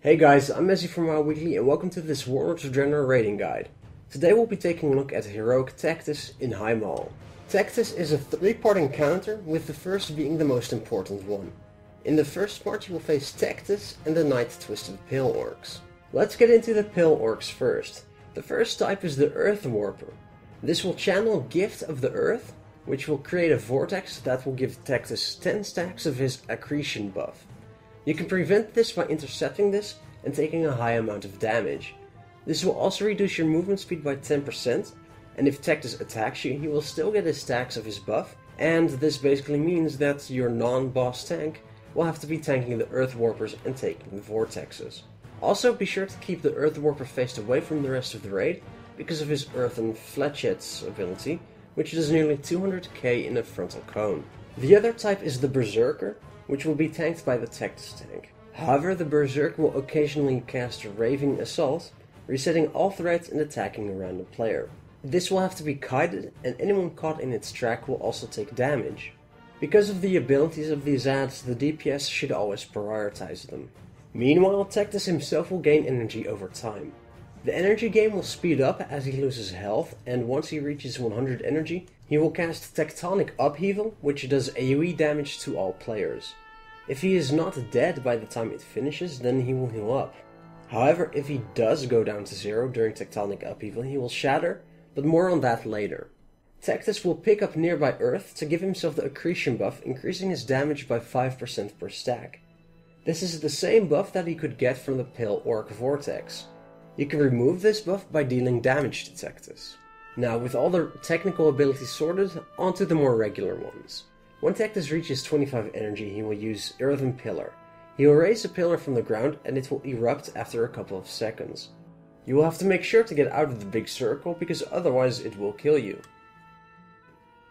Hey guys, I'm Messi from Weekly and welcome to this Warlords of Draenor rating guide. Today we'll be taking a look at heroic Tectus in Highmaul. Tectus is a 3-part encounter, with the first being the most important one. In the first part you will face Tectus and the Night Twisted Pale Orcs. Let's get into the Pale Orcs first. The first type is the Earth Warper. This will channel Gift of the Earth, which will create a vortex that will give Tectus 10 stacks of his accretion buff. You can prevent this by intercepting this and taking a high amount of damage. This will also reduce your movement speed by 10%, and if Tectus attacks you, he will still get his stacks of his buff, and this basically means that your non-boss tank will have to be tanking the Earth Warpers and taking the vortexes. Also, be sure to keep the Earth Warper faced away from the rest of the raid, because of his Earthen Fletchettes ability, which does nearly 200k in a frontal cone. The other type is the Berserker, which will be tanked by the Tectus tank. However, the Berserker will occasionally cast Raving Assault, resetting all threats and attacking a random player. This will have to be kited, and anyone caught in its track will also take damage. Because of the abilities of these ads, the DPS should always prioritize them. Meanwhile, Tectus himself will gain energy over time. The energy gain will speed up as he loses health, and once he reaches 100 energy, he will cast Tectonic Upheaval, which does AoE damage to all players. If he is not dead by the time it finishes, then he will heal up. However, if he does go down to 0 during Tectonic Upheaval, he will shatter, but more on that later. Tectus will pick up nearby Earth to give himself the accretion buff, increasing his damage by 5% per stack. This is the same buff that he could get from the Pale Orc Vortex. You can remove this buff by dealing damage to Tectus. Now, with all the technical abilities sorted, onto the more regular ones. When Tectus reaches 25 energy, he will use Earthen Pillar. He will raise a pillar from the ground and it will erupt after a couple of seconds. You will have to make sure to get out of the big circle, because otherwise it will kill you.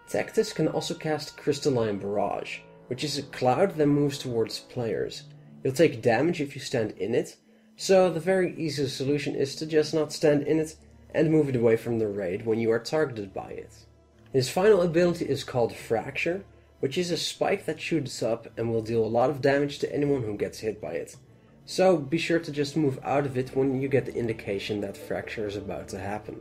Tectus can also cast Crystalline Barrage, which is a cloud that moves towards players. You'll take damage if you stand in it, so the very easiest solution is to just not stand in it and move it away from the raid when you are targeted by it. His final ability is called Fracture, which is a spike that shoots up and will deal a lot of damage to anyone who gets hit by it. So be sure to just move out of it when you get the indication that Fracture is about to happen.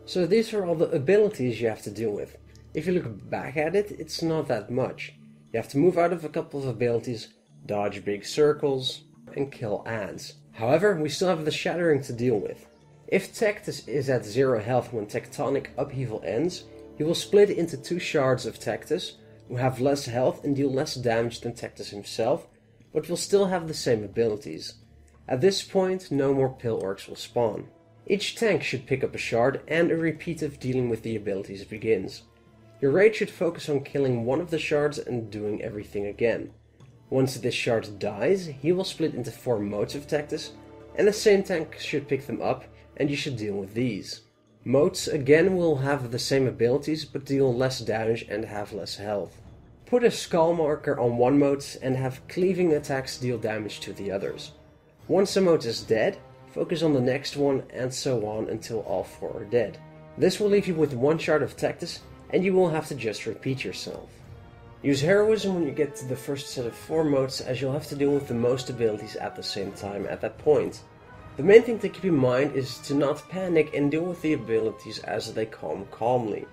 So these are all the abilities you have to deal with. If you look back at it, it's not that much. You have to move out of a couple of abilities, dodge big circles, and kill ads. However, we still have the shattering to deal with. If Tectus is at 0 health when Tectonic Upheaval ends, he will split into 2 shards of Tectus, who have less health and deal less damage than Tectus himself, but will still have the same abilities. At this point, no more Pale Orcs will spawn. Each tank should pick up a shard, and a repeat of dealing with the abilities begins. Your raid should focus on killing one of the shards and doing everything again. Once this shard dies, he will split into 4 motes of Tectus, and the same tank should pick them up, and you should deal with these. Motes again will have the same abilities, but deal less damage and have less health. Put a skull marker on one mote and have cleaving attacks deal damage to the others. Once a mote is dead, focus on the next one, and so on until all 4 are dead. This will leave you with 1 shard of Tectus, and you will have to just repeat yourself. Use Heroism when you get to the first set of 4 motes, as you'll have to deal with the most abilities at the same time at that point. The main thing to keep in mind is to not panic and deal with the abilities as they come calmly.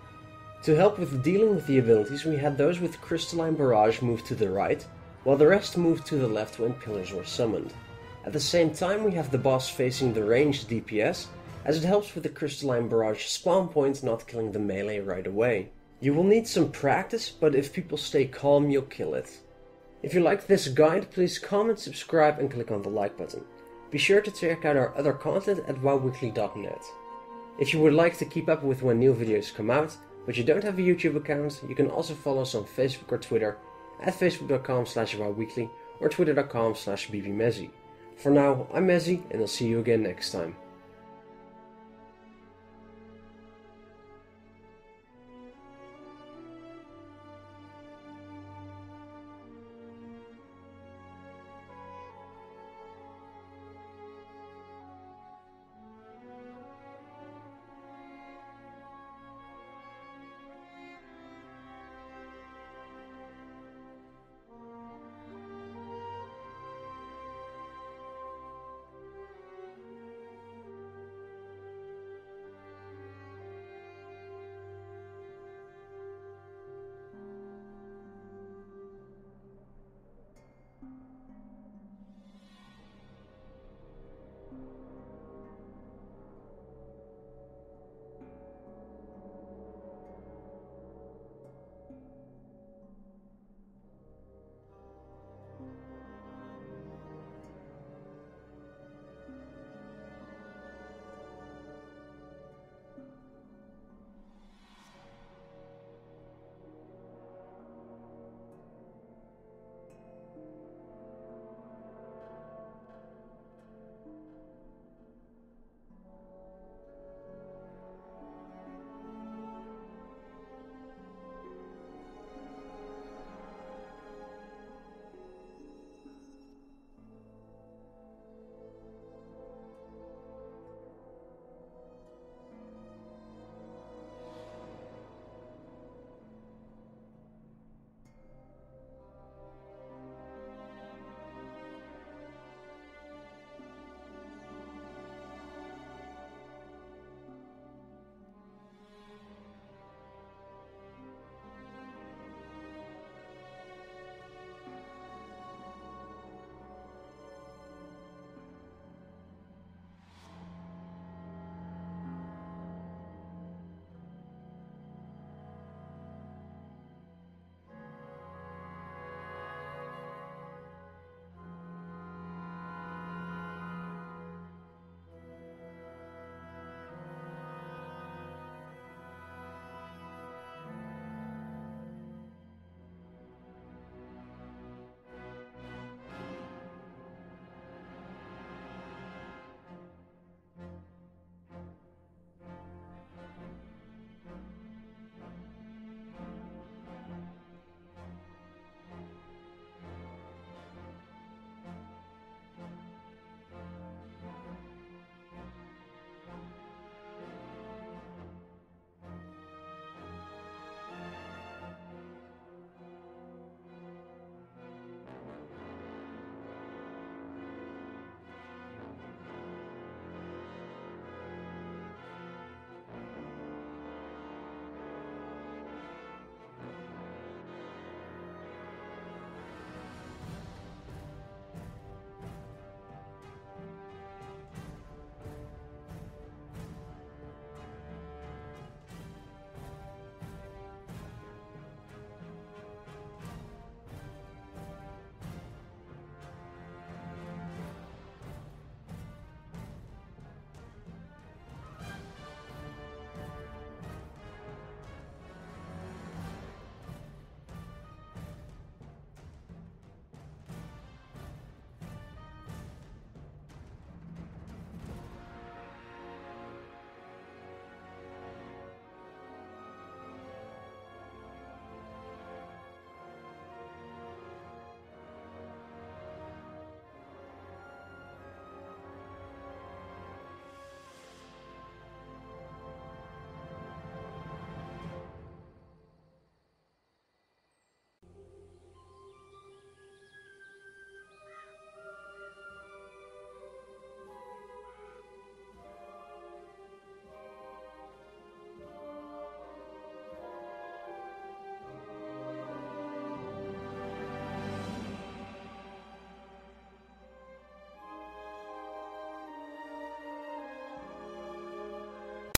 To help with dealing with the abilities, we had those with Crystalline Barrage move to the right, while the rest moved to the left when pillars were summoned. At the same time, we have the boss facing the ranged DPS, as it helps with the Crystalline Barrage spawn point not killing the melee right away. You will need some practice, but if people stay calm, you'll kill it. If you liked this guide, please comment, subscribe and click on the like button. Be sure to check out our other content at wowweekly.net. If you would like to keep up with when new videos come out, but you don't have a YouTube account, you can also follow us on Facebook or Twitter at facebook.com/wowweekly or twitter.com/bbmezzy. For now, I'm Mezzy, and I'll see you again next time.